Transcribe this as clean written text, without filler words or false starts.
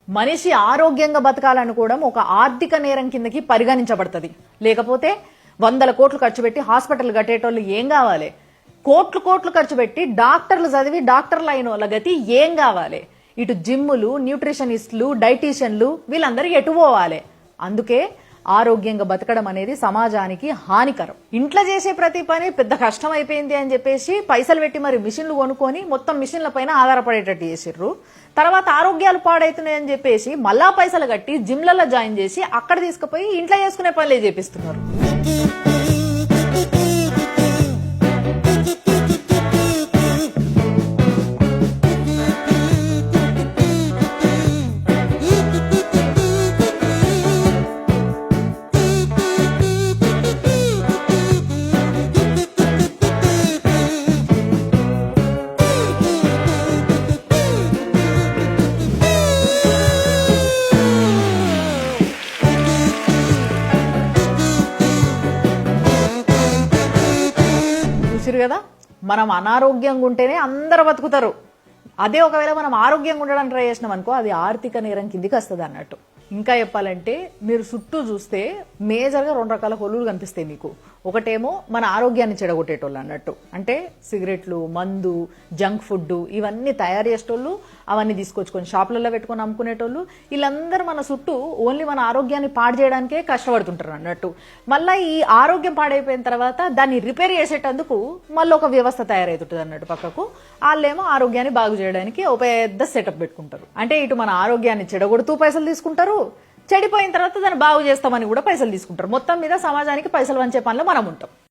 మనిషి ఆరోగ్యంగా బతకాలనుకోవడం ఒక ఆర్థిక నేరం కిందకి పరిగణించబడుతుంది. లేకపోతే 100 కోట్లు ఖర్చు పెట్టి హాస్పిటల్ కట్టేటోళ్ళు ఏం కావాలి, కోట్లు కోట్లు ఖర్చు పెట్టి డాక్టర్లు చదివి డాక్టర్లు అయిన వాళ్ళ గతి ఏం కావాలి, ఇటు జిమ్ములు, న్యూట్రిషనిస్టులు, డైటీషియన్లు వీళ్ళందరూ ఎటు పోవాలి. అందుకే ఆరోగ్యంగా బతకడం అనేది సమాజానికి హానికరం. ఇంట్లో చేసే ప్రతి పని పెద్ద కష్టం అయిపోయింది అని చెప్పేసి పైసలు పెట్టి మరి మిషన్లు కొనుక్కొని మొత్తం మిషన్ల పైన ఆధారపడేటట్టు చేసిర్రు. తర్వాత ఆరోగ్యాలు పాడైతున్నాయని చెప్పేసి మళ్ళా పైసలు కట్టి జిమ్లలో జాయిన్ చేసి అక్కడ తీసుకుపోయి ఇంట్లో చేసుకునే పనులే చేపిస్తున్నారు. చూసిరు కదా, మనం అనారోగ్యంగా ఉంటేనే అందరూ బతుకుతారు. అదే ఒకవేళ మనం ఆరోగ్యంగా ఉండడానికి ట్రై చేసినాం అనుకో, అది ఆర్థిక నేరం కిందికి వస్తుంది అన్నట్టు. ఇంకా చెప్పాలంటే మీరు చుట్టూ చూస్తే మేజర్గా 2 రకాల హొల్లులు కనిపిస్తాయి మీకు. ఒకటేమో మన ఆరోగ్యాన్ని చెడగొట్టేటోళ్ళు అన్నట్టు, అంటే సిగరెట్లు, మందు, జంక్ ఫుడ్ ఇవన్నీ తయారు చేసేటోళ్ళు, అవన్నీ తీసుకొచ్చుకొని షాపులలో పెట్టుకొని అమ్ముకునేటోళ్ళు, వీళ్ళందరూ మన చుట్టూ ఓన్లీ మన ఆరోగ్యాన్ని పాడు చేయడానికే కష్టపడుతుంటారు అన్నట్టు. మళ్ళీ ఈ ఆరోగ్యం పాడైపోయిన తర్వాత దాన్ని రిపేర్ చేసేటందుకు మళ్ళీ ఒక వ్యవస్థ తయారవుతుంటుంది అన్నట్టు పక్కకు. వాళ్ళేమో ఆరోగ్యాన్ని బాగు చేయడానికి ఒక పెద్ద సెటప్ పెట్టుకుంటారు. అంటే ఇటు మన ఆరోగ్యాన్ని చెడగొడుతూ పైసలు తీసుకుంటారు, చెడిపోయిన తర్వాత దాన్ని బాగు చేస్తామని కూడా పైసలు తీసుకుంటారు. మొత్తం మీద సమాజానికి పైసలు వంచే పనిలో మనం ఉంటాం.